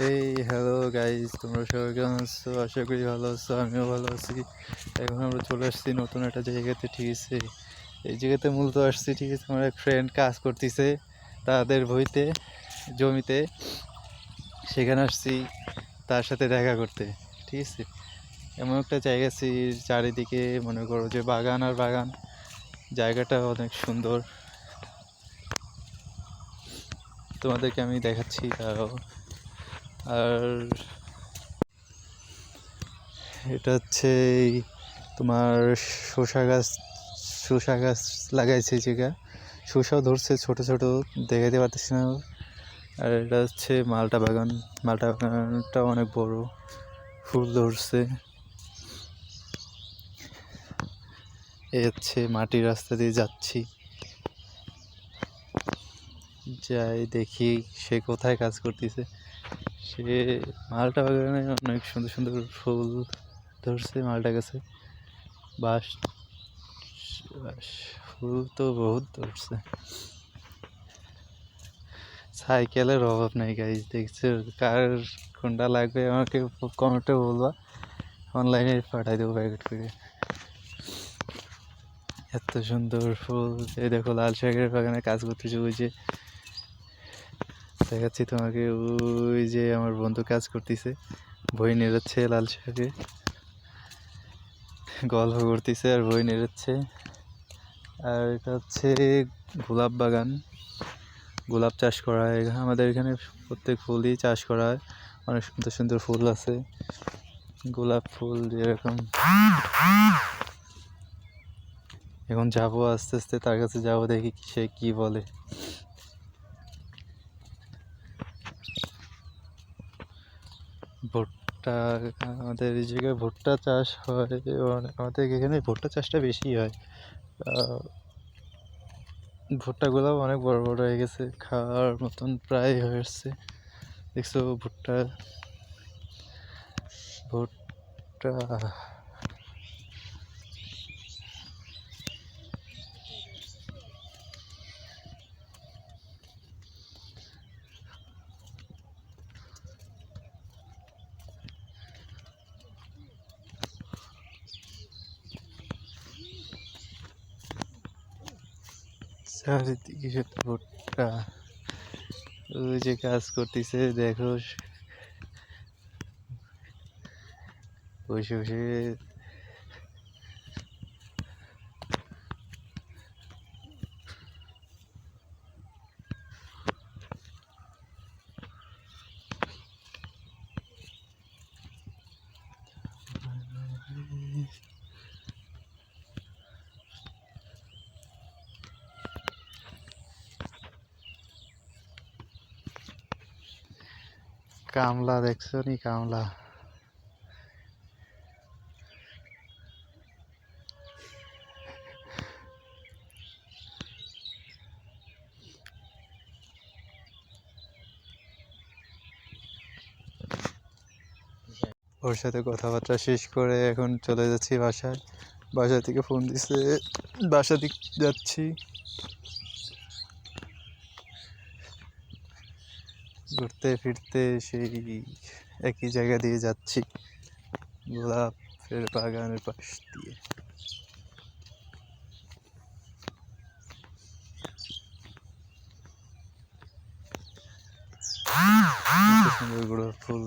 এই hello guys, তোমরা সবাই কেমন আছো? আশা করি ভালো আছো, আমিও ভালো আছি। এখন আমরা চলে আসছি নতুন একটা জায়গাতে, ঠিক আছে? এই জায়গাতে মূলত আসছি, ঠিক আছে, আমার এক ফ্রেন্ড কাজ করতেছে তাদের বইতে, জমিতে। সেখানে আসছি তার সাথে দেখা করতে, ঠিক আছে? এমন একটা জায়গা আছি, চারিদিকে মনে করো যে বাগান আর বাগান। জায়গাটা অনেক সুন্দর, তোমাদেরকে আমি দেখাচ্ছি তারাও। আর এটা হচ্ছে তোমার শসা গাছ। শসা গাছ লাগাইছে এই জায়গা, শসাও ধরছে ছোট ছোট, দেখাতে পারতেছি না। আর এটা হচ্ছে মালটা বাগান। মালটা বাগানটা অনেক বড়, ফুল ধরছে। এই হচ্ছে মাটির রাস্তা দিয়ে যাচ্ছি, যাই দেখি সে কোথায় কাজ করতেছে। সে মালটা বাগানে অনেক সুন্দর সুন্দর ফুল ধরছে মালটা গাছে। বাস বাস ফুল তো বহুত ধরছে। সাইকেলের অভাব নেই গাইজ, দেখছো? কার কোনটা লাগবে আমাকে কমেন্টে বলবা, অনলাইনে পাঠাই দেবো প্যাকেট করে। এত সুন্দর ফুল। এই দেখো লাল শাকের বাগানে কাজ করতেছে, ওই যে দেখাচ্ছি তোমাকে, ওই যে আমার বন্ধু কাজ করতেছে, বই নেড়াচ্ছে লাল শাকে, গল্প করতেছে আর বই নেড়াচ্ছে। আর এটা হচ্ছে গোলাপ বাগান, গোলাপ চাষ করা হয় আমাদের এখানে। প্রত্যেক ফুলই চাষ করা হয়, অনেক সুন্দর সুন্দর ফুল আছে, গোলাপ ফুল যেরকম। এখন যাবো আস্তে আস্তে, তার কাছে যাবো, দেখি সে কি বলে। ভুট্টা, আমাদের এই জায়গায় ভুট্টা চাষ হয়, এবং আমাদের এখানে ভুট্টা চাষটা বেশি হয়। ভুট্টাগুলো অনেক বড় বড় হয়ে গেছে, খাওয়ার মতন প্রায় হয়ে আসছে। দেখছো ভুট্টা, ভুট্টা চারিদিকে শুধু ভুট্টা। ওই যে কাজ করতেছে দেখো, বসে বসে। কামলা দেখছো নি? কামলা ওর সাথে কথাবার্তা শেষ করে এখন চলে যাচ্ছি বাসায়। বাসা থেকে ফোন দিছে, বাসা দিকে যাচ্ছি। ঘুরতে ফিরতে সেই একই জায়গা দিয়ে যাচ্ছি, গোলাপের বাগানের পাশ দিয়ে। সুন্দর গোলাপ ফুল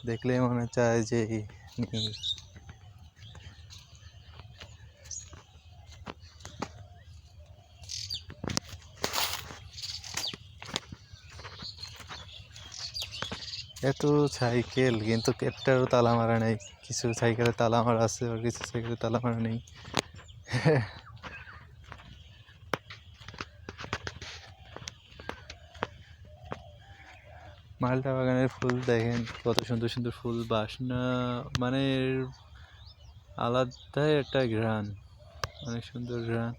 দেখলে মনে চায় যে এত সাইকেল, কিন্তু একটারও তালা মারা নেই। কিছু সাইকেলে তালা মারা আছে, আর কিছু সাইকেলে তালা মারা নেই। মালটা বাগানের ফুল দেখেন কত সুন্দর সুন্দর ফুল, বাসনা মানে আলাদাই একটা ঘ্রাণ, অনেক সুন্দর ঘ্রাণ।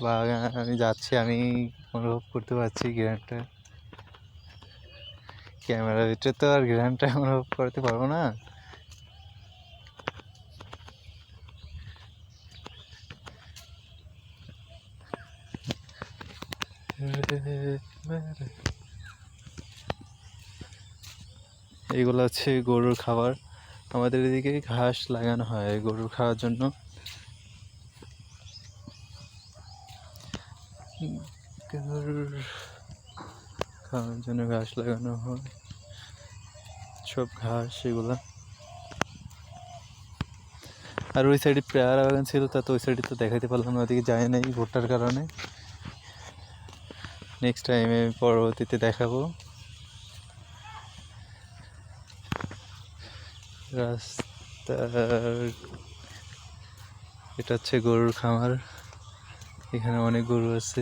বাগান আমি যাচ্ছি, আমি অনুভব করতে পারছি ঘ্রাণটা। ক্যামেরার ভিতরে তো আর ঘ্রাণটা অনুভব করতে পারবো না। এগুলো হচ্ছে গরুর খাবার। আমাদের এদিকে ঘাস লাগানো হয় গরুর খাওয়ার জন্য। গরুর খাওয়ার জন্য ঘাস লাগানো হয়, সব ঘাস এগুলা। আর ওই সাইডে পেয়ারা বাগান ছিল, তা তো ওই সাইডে তো দেখাতে পারলাম না, ওদিকে যায় নাই ভুট্টার কারণে। নেক্সট টাইমে পরবর্তীতে দেখাবো। রাস্তার এটা হচ্ছে গরুর খামার, এখানে অনেক গরু আছে।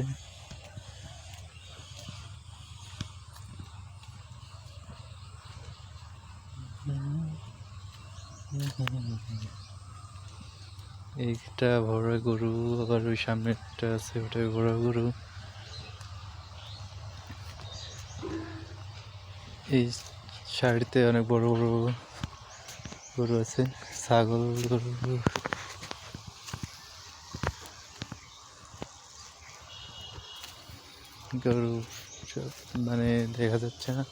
এইটা বড় গরু, আবার ওই সামনে একটা আছে ওটা বড় গরু। এই সাইডতে অনেক বড় বড় গরু আছে, ছাগল গরু। গরু মানে দেখা যাচ্ছে না।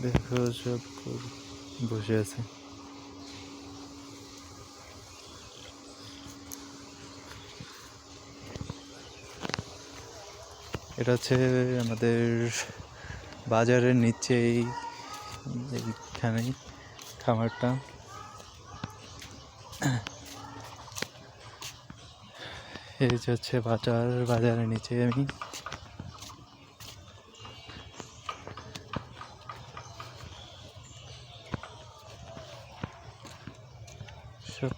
দেখো সব গরু বসে আছে। এটা হচ্ছে আমাদের বাজারের নিচেই এইখানেই খামারটা। এই যে হচ্ছে বাজার, বাজারের নিচে আমি। সব